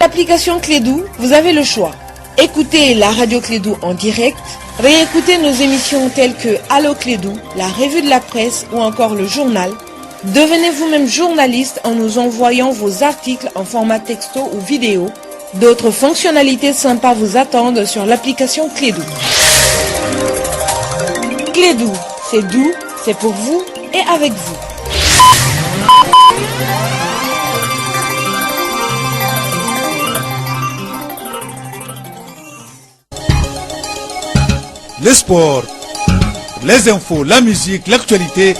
L'application Clédou, vous avez le choix. Écoutez la radio Clédou en direct, réécoutez nos émissions telles que Allo Clédou, la revue de la presse ou encore le journal. Devenez vous-même journaliste en nous envoyant vos articles en format texto ou vidéo. D'autres fonctionnalités sympas vous attendent sur l'application Clédou. Clédou, c'est doux, c'est pour vous et avec vous. Le sport, les infos, la musique, l'actualité,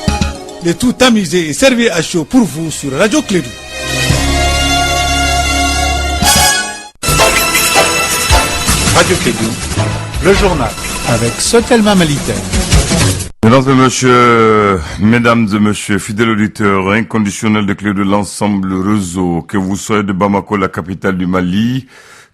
le tout amusé et servi à chaud pour vous sur Radio Clédou. Radio Clédou, le journal, avec Sotelma Malitaire. Mesdames et messieurs, fidèles auditeurs inconditionnels de Clédou, l'ensemble réseau, que vous soyez de Bamako, la capitale du Mali,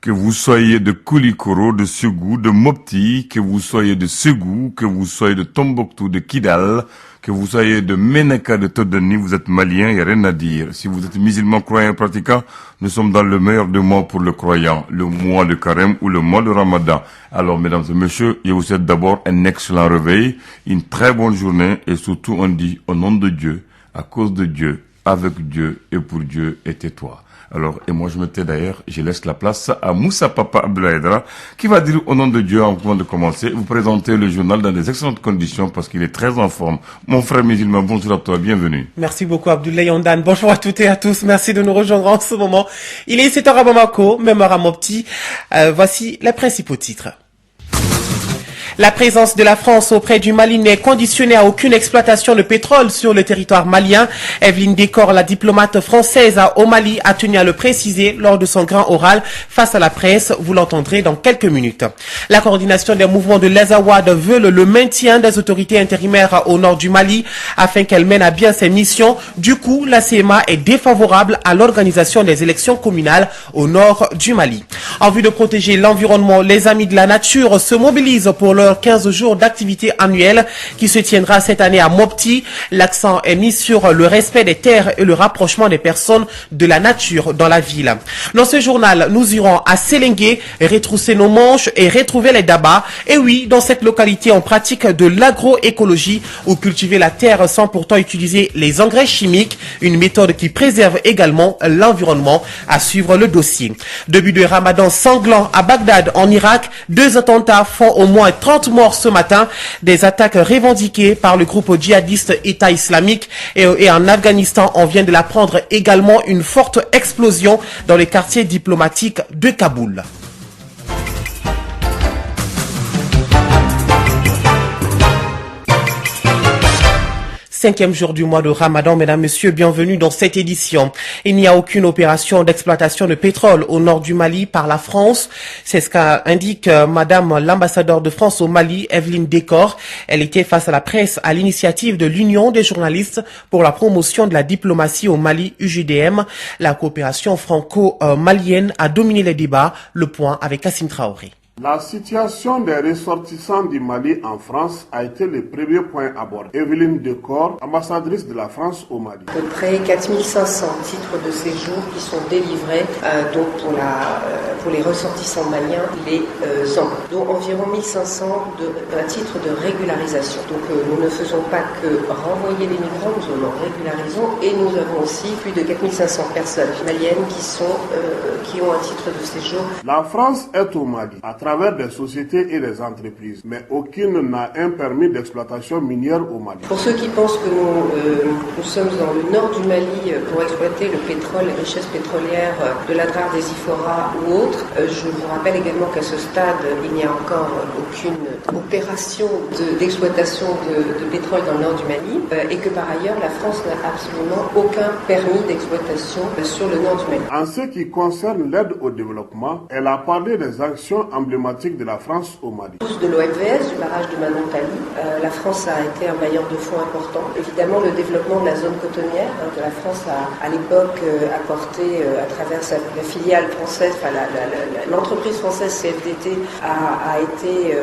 que vous soyez de Koulikoro, de Ségou, de Mopti, que vous soyez de Ségou, que vous soyez de Tombouctou, de Kidal, que vous soyez de Ménaka, de Todani, vous êtes malien, il n'y a rien à dire. Si vous êtes musulman, croyant, pratiquant, nous sommes dans le meilleur des mois pour le croyant, le mois de Carême ou le mois de Ramadan. Alors, mesdames et messieurs, je vous souhaite d'abord un excellent réveil, une très bonne journée et surtout on dit au nom de Dieu, à cause de Dieu, avec Dieu et pour Dieu et tais-toi. Alors, et moi je me tais d'ailleurs, je laisse la place à Moussa Papa Abdoulaye qui va dire au nom de Dieu, avant de commencer, vous présenter le journal dans des excellentes conditions parce qu'il est très en forme. Mon frère musulman, bonjour à toi, bienvenue. Merci beaucoup Abdoulaye Ondan, bonjour à toutes et à tous, merci de nous rejoindre en ce moment. Il est 7h à Bamako, même heure à Mopti. Voici les principaux titres. La présence de la France auprès du Mali n'est conditionnée à aucune exploitation de pétrole sur le territoire malien. Evelyne Décor, la diplomate française au Mali, a tenu à le préciser lors de son grand oral face à la presse. Vous l'entendrez dans quelques minutes. La coordination des mouvements de l'Azawad veut le maintien des autorités intérimaires au nord du Mali afin qu'elles mènent à bien ses missions. Du coup, la CMA est défavorable à l'organisation des élections communales au nord du Mali. En vue de protéger l'environnement, les amis de la nature se mobilisent pour leur 15 jours d'activité annuelle qui se tiendra cette année à Mopti. L'accent est mis sur le respect des terres et le rapprochement des personnes de la nature dans la ville. Dans ce journal, nous irons à Sélengué, retrousser nos manches et retrouver les dabas. Et oui, dans cette localité, on pratique de l'agroécologie ou cultiver la terre sans pourtant utiliser les engrais chimiques, une méthode qui préserve également l'environnement. À suivre le dossier. Début de Ramadan sanglant à Bagdad en Irak, 2 attentats font au moins 30 morts ce matin, des attaques revendiquées par le groupe djihadiste État islamique et en Afghanistan, on vient de l'apprendre également une forte explosion dans les quartiers diplomatiques de Kaboul. 5e jour du mois de Ramadan, mesdames, messieurs, bienvenue dans cette édition. Il n'y a aucune opération d'exploitation de pétrole au nord du Mali par la France. C'est ce qu'indique madame l'ambassadeur de France au Mali, Evelyne Décor. Elle était face à la presse à l'initiative de l'Union des journalistes pour la promotion de la diplomatie au Mali, UJDM. La coopération franco-malienne a dominé les débats. Le point avec Kassim Traoré. La situation des ressortissants du Mali en France a été le premier point abordé. Evelyne Décor, ambassadrice de la France au Mali. À peu près 4500 titres de séjour qui sont délivrés donc pour les ressortissants maliens les ans, dont environ 1500 titres de régularisation. Donc nous ne faisons pas que renvoyer les migrants, nous en régularisons et nous avons aussi plus de 4500 personnes maliennes qui ont un titre de séjour. La France est au Mali à travers des sociétés et des entreprises, mais aucune n'a un permis d'exploitation minière au Mali. Pour ceux qui pensent que nous sommes dans le nord du Mali pour exploiter le pétrole, les richesses pétrolières de l'Adrar, des Ifora ou autres, je vous rappelle également qu'à ce stade, il n'y a encore aucune opération d'exploitation de pétrole dans le nord du Mali et que par ailleurs, la France n'a absolument aucun permis d'exploitation sur le nord du Mali. En ce qui concerne l'aide au développement, elle a parlé des actions emblématique de la France au Mali. De l'OMVS, du barrage de Manantali, la France a été un bailleur de fonds important. Évidemment, le développement de la zone cotonnière, que la France a à l'époque apporté à travers la filiale française, enfin l'entreprise française CFDT a été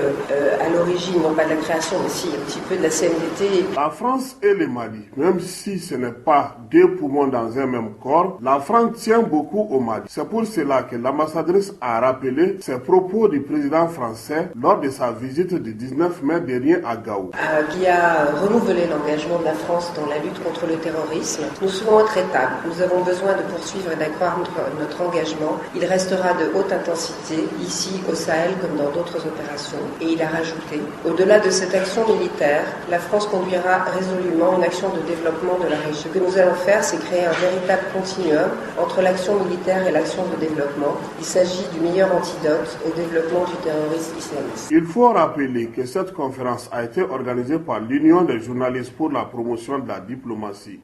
à l'origine, non pas de la création, mais si un petit peu de la CNDT. La France et le Mali, même si ce n'est pas deux poumons dans un même corps, la France tient beaucoup au Mali. C'est pour cela que l'ambassadrice a rappelé ces propos du président français lors de sa visite du 19 mai dernier à Gao. Qui a renouvelé l'engagement de la France dans la lutte contre le terrorisme. Nous serons intraitables. Nous avons besoin de poursuivre et d'accroître notre engagement. Il restera de haute intensité, ici au Sahel comme dans d'autres opérations. Et il a rajouté, au-delà de cette action militaire, la France conduira résolument une action de développement de la région. Ce que nous allons faire, c'est créer un véritable continuum entre l'action militaire et l'action de développement. Il s'agit du meilleur antidote au développement du terrorisme islamiste. Il faut rappeler que cette conférence a été organisée par l'Union des journalistes pour la promotion de la diplomatie.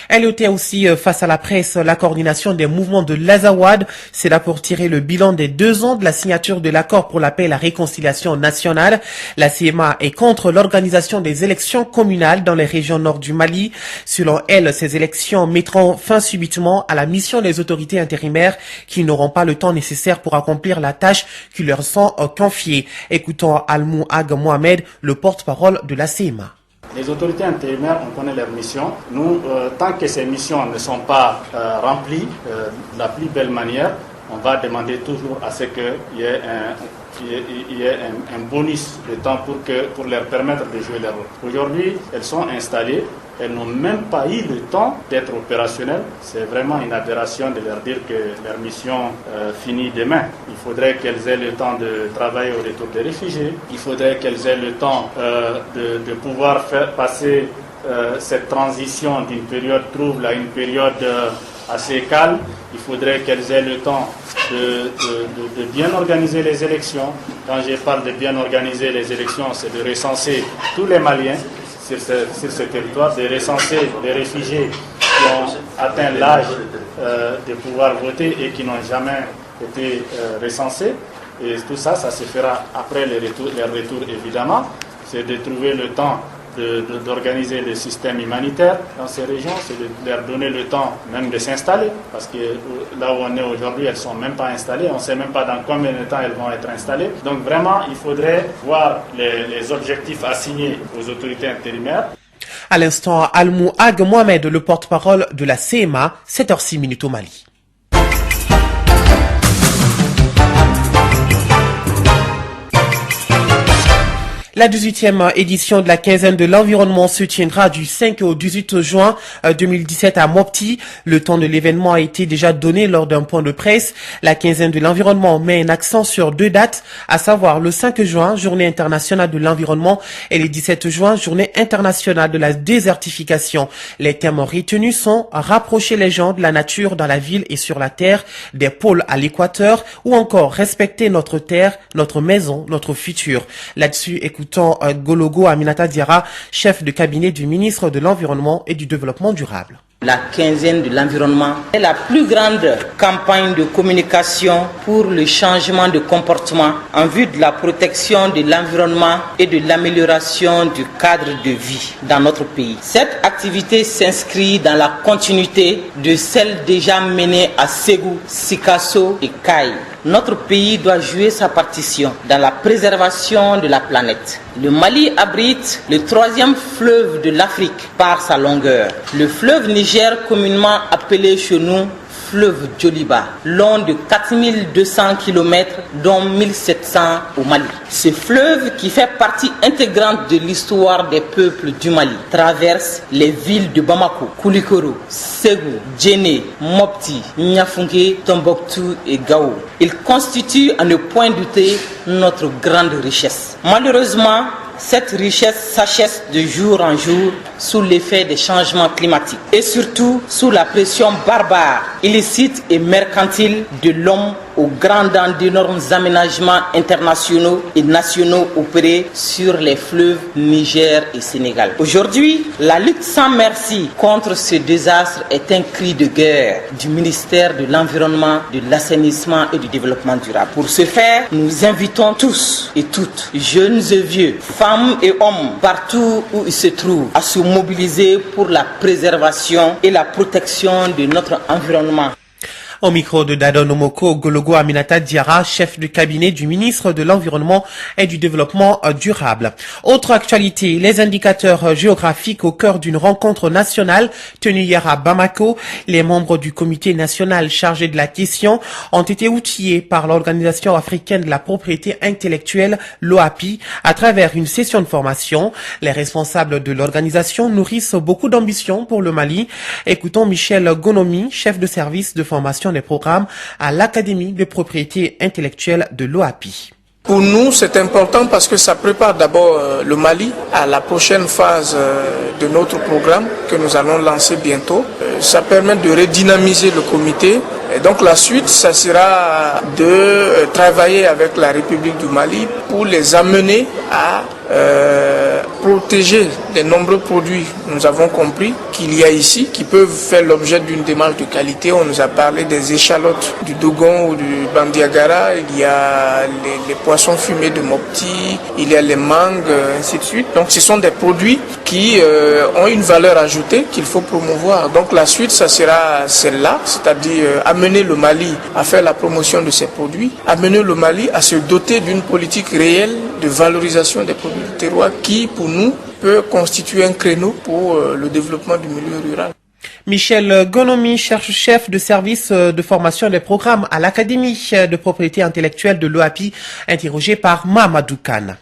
Elle était aussi face à la presse la coordination des mouvements de l'Azawad. C'est là pour tirer le bilan des 2 ans de la signature de l'accord pour la paix et la réconciliation nationale. La CMA est contre l'organisation des élections communales dans les régions nord du Mali. Selon elle, ces élections mettront fin subitement à la mission des autorités intérimaires qui n'auront pas le temps nécessaire pour accomplir la tâche qui leur sont confiées. Écoutons Almou Ag Mohamed, le porte-parole de la CMA. Les autorités intérimaires, on connaît leurs missions. Nous, tant que ces missions ne sont pas remplies de la plus belle manière, on va demander toujours à ce qu'il y ait un bonus de temps pour leur permettre de jouer leur rôle. Aujourd'hui, elles sont installées. Elles n'ont même pas eu le temps d'être opérationnelles. C'est vraiment une aberration de leur dire que leur mission finit demain. Il faudrait qu'elles aient le temps de travailler au retour des réfugiés. Il faudrait qu'elles aient le temps de pouvoir faire passer cette transition d'une période trouble à une période assez calme. Il faudrait qu'elles aient le temps de bien organiser les élections. Quand je parle de bien organiser les élections, c'est de recenser tous les Maliens sur ce territoire, de recenser les réfugiés qui ont atteint l'âge de pouvoir voter et qui n'ont jamais été recensés. Et tout ça, ça se fera après les retours évidemment. C'est de trouver le temps d'organiser le système humanitaire dans ces régions, c'est de leur donner le temps même de s'installer, parce que là où on est aujourd'hui, elles ne sont même pas installées, on ne sait même pas dans combien de temps elles vont être installées. Donc vraiment, il faudrait voir les objectifs assignés aux autorités intérimaires. À l'instant, Almou Ag Mohamed, le porte-parole de la CMA, 7h06 au Mali. La 18e édition de la quinzaine de l'environnement se tiendra du 5 au 18 juin 2017 à Mopti. Le temps de l'événement a été déjà donné lors d'un point de presse. La quinzaine de l'environnement met un accent sur 2 dates, à savoir le 5 juin, journée internationale de l'environnement, et le 17 juin, journée internationale de la désertification. Les thèmes retenus sont rapprocher les gens de la nature dans la ville et sur la terre, des pôles à l'équateur, ou encore respecter notre terre, notre maison, notre futur. Là-dessus, écoutons Gologo Aminata Diarra, chef de cabinet du ministre de l'Environnement et du Développement durable. La quinzaine de l'environnement est la plus grande campagne de communication pour le changement de comportement en vue de la protection de l'environnement et de l'amélioration du cadre de vie dans notre pays. Cette activité s'inscrit dans la continuité de celle déjà menée à Ségou, Sikasso et Kaï. Notre pays doit jouer sa partition dans la préservation de la planète. Le Mali abrite le 3e fleuve de l'Afrique par sa longueur. Le fleuve Niger, communément appelé chez nous fleuve Djoliba, long de 4200 km, dont 1700 au Mali. Ce fleuve, qui fait partie intégrante de l'histoire des peuples du Mali, traverse les villes de Bamako, Koulikoro, Ségou, Djenné, Mopti, Niafunké, Tombouctou et Gao. Il constitue, à ne point douter, notre grande richesse. Malheureusement, cette richesse s'achève de jour en jour sous l'effet des changements climatiques et surtout sous la pression barbare, illicite et mercantile de l'homme au grand dam d'énormes aménagements internationaux et nationaux opérés sur les fleuves Niger et Sénégal. Aujourd'hui, la lutte sans merci contre ce désastre est un cri de guerre du ministère de l'Environnement, de l'Assainissement et du Développement durable. Pour ce faire, nous invitons tous et toutes, jeunes et vieux, femmes et hommes, partout où ils se trouvent, à se mobiliser pour la préservation et la protection de notre environnement. Au micro de Dadon Omoko, Gologo Aminata Diarra, chef de cabinet du ministre de l'Environnement et du Développement durable. Autre actualité, les indicateurs géographiques au cœur d'une rencontre nationale tenue hier à Bamako. Les membres du comité national chargé de la question ont été outillés par l'Organisation africaine de la propriété intellectuelle, l'OAPI, à travers une session de formation. Les responsables de l'organisation nourrissent beaucoup d'ambition pour le Mali. Écoutons Michel Gonomi, chef de service de formation des programmes à l'Académie de propriété intellectuelle de l'OAPI. Pour nous, c'est important parce que ça prépare d'abord le Mali à la prochaine phase de notre programme que nous allons lancer bientôt. Ça permet de redynamiser le comité. Et donc la suite, ça sera de travailler avec la République du Mali pour les amener à protéger les nombreux produits. Nous avons compris qu'il y a ici qui peuvent faire l'objet d'une démarche de qualité. On nous a parlé des échalotes du Dogon ou du Bandiagara, il y a les poissons fumés de Mopti, il y a les mangues, ainsi de suite. Donc ce sont des produits qui ont une valeur ajoutée qu'il faut promouvoir. Donc la suite, ça sera celle-là, c'est-à-dire amener le Mali à faire la promotion de ces produits, amener le Mali à se doter d'une politique réelle de valorisation des produits du terroir qui, pour nous, peut constituer un créneau pour le développement du milieu rural. Michel Gonomi, chef de service de formation des programmes à l'Académie de propriété intellectuelle de l'OAPI, interrogé par Mamadou Kane.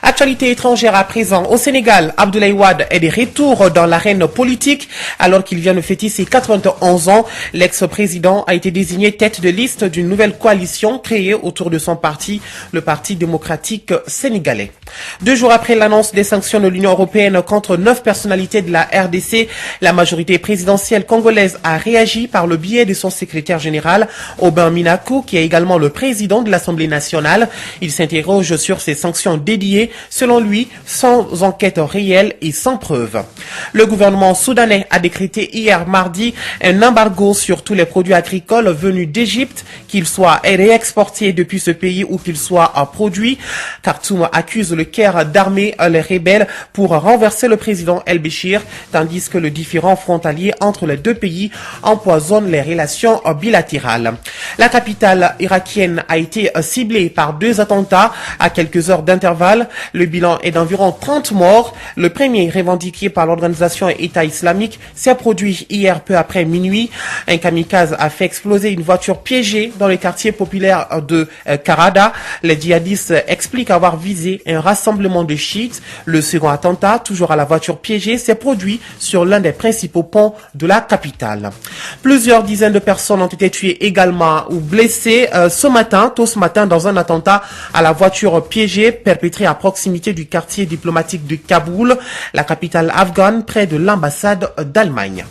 Actualité étrangère à présent. Au Sénégal, Abdoulaye Wade est de retour dans l'arène politique alors qu'il vient de fêter ses 91 ans. L'ex-président a été désigné tête de liste d'une nouvelle coalition créée autour de son parti, le Parti démocratique sénégalais. 2 jours après l'annonce des sanctions de l'Union européenne contre 9 personnalités de la RDC, la majorité présidentielle congolaise a réagi par le biais de son secrétaire général, Aubin Minakou, qui est également le président de l'Assemblée nationale. Il s'interroge sur ces sanctions dédiées, selon lui, sans enquête réelle et sans preuve. Le gouvernement soudanais a décrété hier mardi un embargo sur tous les produits agricoles venus d'Égypte, qu'ils soient réexportés depuis ce pays ou qu'ils soient produits. Khartoum accuse le Caire d'armer les rebelles pour renverser le président El-Béchir, tandis que le différend frontalier entre les deux pays empoisonne les relations bilatérales. La capitale irakienne a été ciblée par 2 attentats à quelques heures d'intervalle. Le bilan est d'environ 30 morts. Le premier, revendiqué par l'organisation État islamique, s'est produit hier peu après minuit. Un kamikaze a fait exploser une voiture piégée dans le quartier populaire de Karada. Les djihadistes expliquent avoir visé un rassemblement de chiites. Le second attentat, toujours à la voiture piégée, s'est produit sur l'un des principaux ponts de la capitale. Plusieurs dizaines de personnes ont été tuées également ou blessées tôt ce matin, dans un attentat à la voiture piégée perpétré à proximité du quartier diplomatique de Kaboul, la capitale afghane, près de l'ambassade d'Allemagne.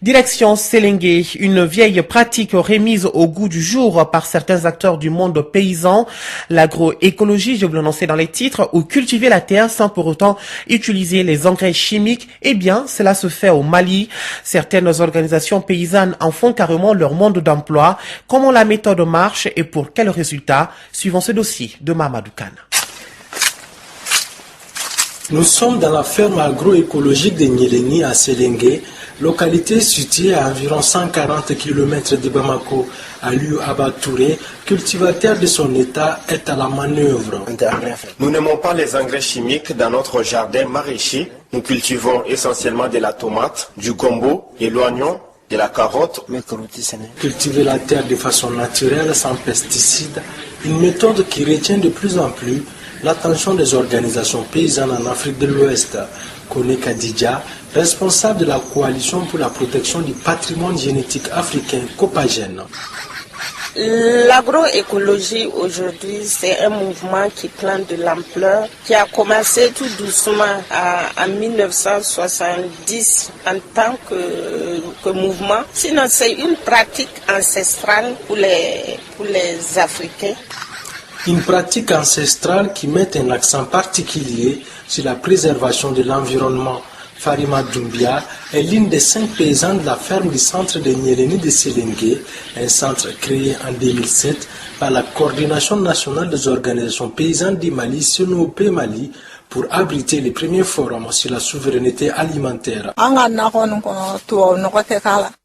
Direction Séléngué, une vieille pratique remise au goût du jour par certains acteurs du monde paysan. L'agroécologie, je vous l'annonçais dans les titres, ou cultiver la terre sans pour autant utiliser les engrais chimiques. Eh bien, cela se fait au Mali. Certaines organisations paysannes en font carrément leur monde d'emploi. Comment la méthode marche et pour quels résultats? Suivons ce dossier de Mamadou Kane. Nous sommes dans la ferme agroécologique de Nyeleni à Séléngué, localité située à environ 140 km de Bamako. Aliou Abba Touré, cultivateur de son état, est à la manœuvre. Nous n'aimons pas les engrais chimiques dans notre jardin maraîcher. Nous cultivons essentiellement de la tomate, du gombo, de l'oignon, de la carotte. Cultiver la terre de façon naturelle, sans pesticides, une méthode qui retient de plus en plus l'attention des organisations paysannes en Afrique de l'Ouest. Kone Kadidja, responsable de la coalition pour la protection du patrimoine génétique africain Copagène. L'agroécologie aujourd'hui, c'est un mouvement qui prend de l'ampleur, qui a commencé tout doucement en 1970 en tant que mouvement. Sinon, c'est une pratique ancestrale pour les Africains. Une pratique ancestrale qui met un accent particulier sur la préservation de l'environnement. Farima Doumbia est l'une des 5 paysans de la ferme du centre de Nyeleni de Séléngué, un centre créé en 2007 par la Coordination nationale des organisations paysannes du Mali, CNOP Mali, pour abriter les premiers forums sur la souveraineté alimentaire.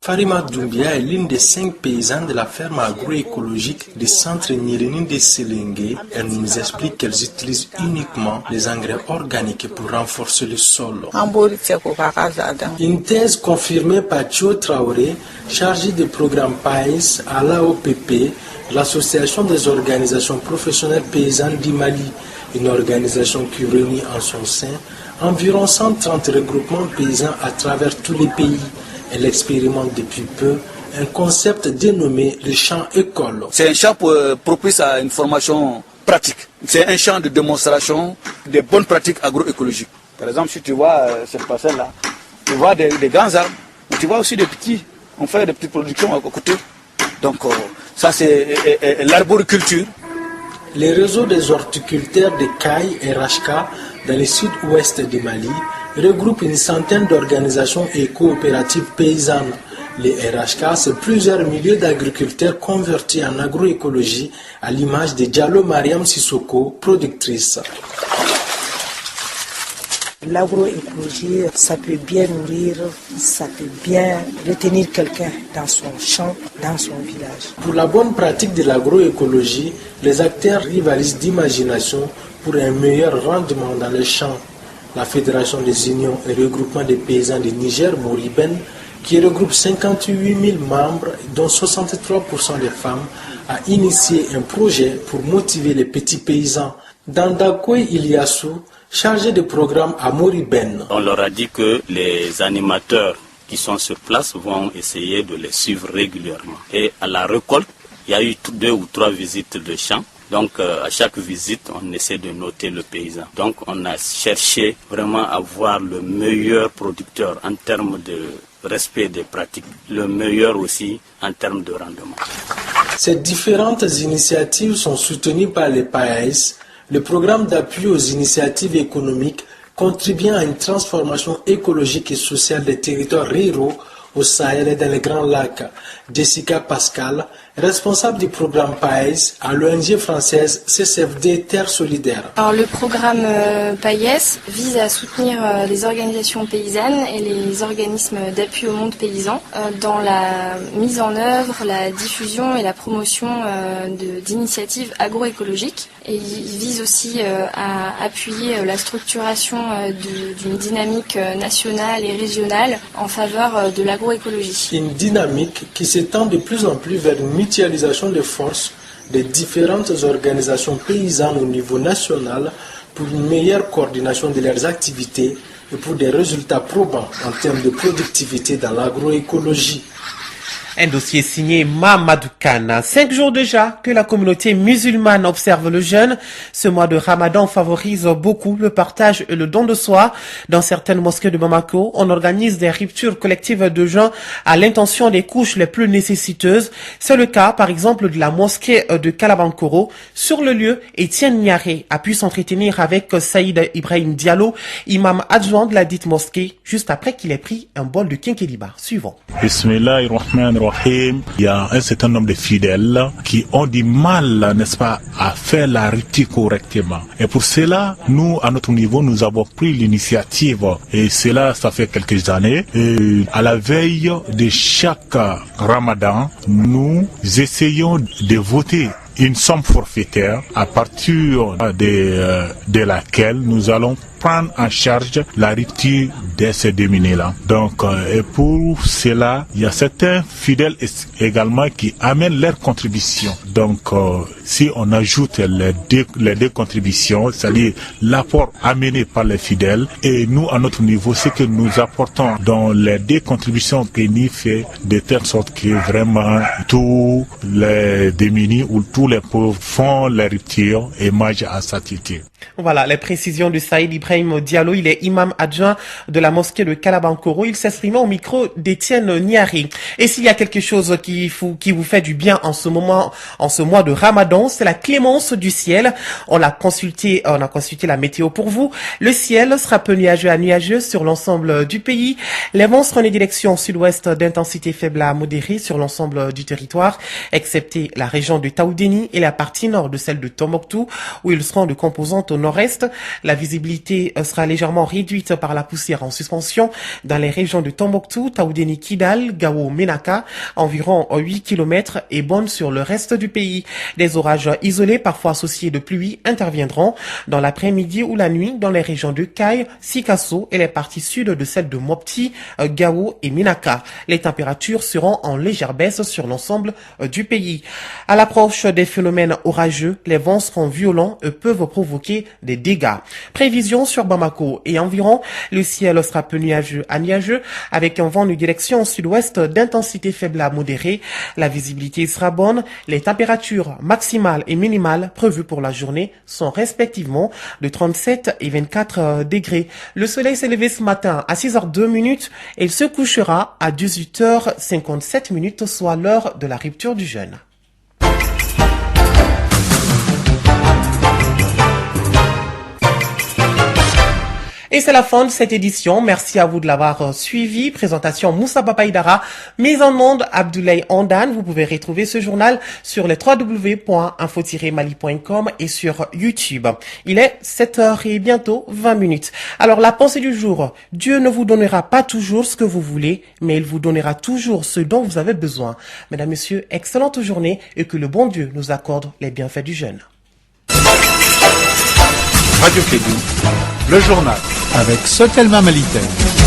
Farima Doumbia est l'une des 5 paysans de la ferme agroécologique du centre Nyireni de Selengue. Elle nous explique qu'elles utilisent uniquement les engrais organiques pour renforcer le sol. Une thèse confirmée par Thio Traoré, chargé du programme PAES à l'AOPP, l'Association des organisations professionnelles paysannes du Mali, une organisation qui réunit en son sein environ 130 regroupements paysans à travers tous les pays. Elle expérimente depuis peu un concept dénommé le champ école. C'est un champ propice à une formation pratique. C'est un champ de démonstration des bonnes pratiques agroécologiques. Par exemple, si tu vois cette parcelle-là, tu vois des grands arbres, mais tu vois aussi des petits. On fait des petites productions à côté. Donc ça c'est l'arboriculture. Les réseaux des horticulteurs de Caille et Rachka dans le sud-ouest du Mali regroupent une centaine d'organisations et coopératives paysannes. Les RHK, c'est plusieurs milliers d'agriculteurs convertis en agroécologie à l'image de Diallo Mariam Sissoko, productrice. L'agroécologie, ça peut bien nourrir, ça peut bien retenir quelqu'un dans son champ, dans son village. Pour la bonne pratique de l'agroécologie, les acteurs rivalisent d'imagination pour un meilleur rendement dans les champs. La Fédération des unions et regroupements des paysans du Niger, Moriben, qui regroupe 58 000 membres, dont 63% des femmes, a initié un projet pour motiver les petits paysans. Dandakoy Iliassou, chargé de programme à Moriben. On leur a dit que les animateurs qui sont sur place vont essayer de les suivre régulièrement. Et à la récolte, il y a eu 2 ou 3 visites de champs. Donc à chaque visite, on essaie de noter le paysan. Donc on a cherché vraiment à voir le meilleur producteur en termes de respect des pratiques, le meilleur aussi en termes de rendement. Ces différentes initiatives sont soutenues par les PAES, le programme d'appui aux initiatives économiques contribuant à une transformation écologique et sociale des territoires ruraux au Sahel et dans les Grands Lacs. Jessica Pascal, responsable du programme PAES à l'ONG française CCFD Terre Solidaire. Alors, le programme PAES vise à soutenir les organisations paysannes et les organismes d'appui au monde paysan dans la mise en œuvre, la diffusion et la promotion d'initiatives agroécologiques. Et il vise aussi à appuyer la structuration d'une dynamique nationale et régionale en faveur de l'agroécologie. Une dynamique qui s'étend de plus en plus vers une mutualisation des forces des différentes organisations paysannes au niveau national pour une meilleure coordination de leurs activités et pour des résultats probants en termes de productivité dans l'agroécologie. Un dossier signé Mamadou Kana. 5 jours déjà que la communauté musulmane observe le jeûne. Ce mois de Ramadan favorise beaucoup le partage et le don de soi. Dans certaines mosquées de Bamako, on organise des ruptures collectives de jeûne à l'intention des couches les plus nécessiteuses. C'est le cas, par exemple, de la mosquée de Kalabankoro. Sur le lieu, Étienne Niaré a pu s'entretenir avec Saïd Ibrahim Diallo, imam adjoint de la dite mosquée, juste après qu'il ait pris un bol de kinkeliba. Suivant. Bismillahirrahmanirrahim. Il y a un certain nombre de fidèles qui ont du mal, n'est-ce pas, à faire la rupture correctement. Et pour cela, nous, à notre niveau, nous avons pris l'initiative. Et cela, ça fait quelques années. Et à la veille de chaque Ramadan, nous essayons de voter une somme forfaitaire à partir de laquelle nous allons prendre en charge la rupture de ces démunis-là. Donc, et pour cela, il y a certains fidèles également qui amènent leur contribution. Donc, si on ajoute les deux contributions, c'est-à-dire l'apport amené par les fidèles, et nous, à notre niveau, ce que nous apportons dans les 2 contributions que nous fait de telle sorte que vraiment tous les démunis ou tous les pauvres font la rupture et mangent à satiété. Voilà les précisions de Saïd Ibrahim Diallo. Il est imam adjoint de la mosquée de Kalabankoro. Il s'exprime au micro d'Étienne Niari. Et s'il y a quelque chose qui vous fait du bien en ce moment, en ce mois de Ramadan, c'est la clémence du ciel. On a consulté la météo pour vous. Le ciel sera peu nuageux à nuageux sur l'ensemble du pays. Les vents seront en direction sud-ouest d'intensité faible à modérée sur l'ensemble du territoire, excepté la région de Taoudéni et la partie nord de celle de Tombouctou, où ils seront de composante au nord-est. La visibilité sera légèrement réduite par la poussière en suspension dans les régions de Tombouctou, Taoudéni, Kidal, Gao, Menaka, environ 8 km, et bonne sur le reste du pays. Des orages isolés, parfois associés de pluie, interviendront dans l'après-midi ou la nuit dans les régions de Kay, Sikasso et les parties sud de celles de Mopti, Gao et Menaka. Les températures seront en légère baisse sur l'ensemble du pays. À l'approche des phénomènes orageux, les vents seront violents et peuvent provoquer des dégâts. Prévision sur Bamako et environ, le ciel sera peu nuageux à nuageux avec un vent de direction sud-ouest d'intensité faible à modérée. La visibilité sera bonne. Les températures maximales et minimales prévues pour la journée sont respectivement de 37 et 24 degrés. Le soleil s'est levé ce matin à 6h02 et il se couchera à 18h57, soit l'heure de la rupture du jeûne. Et c'est la fin de cette édition. Merci à vous de l'avoir suivi. Présentation Moussa Papaïdara. Mise en onde Abdoulaye Ondan. Vous pouvez retrouver ce journal sur les www.info-mali.com et sur YouTube. Il est 7h et bientôt 20. Alors la pensée du jour. Dieu ne vous donnera pas toujours ce que vous voulez, mais il vous donnera toujours ce dont vous avez besoin. Mesdames, Messieurs, excellente journée et que le bon Dieu nous accorde les bienfaits du jeûne. Radio Kédou, le journal avec Sotelma Malitek.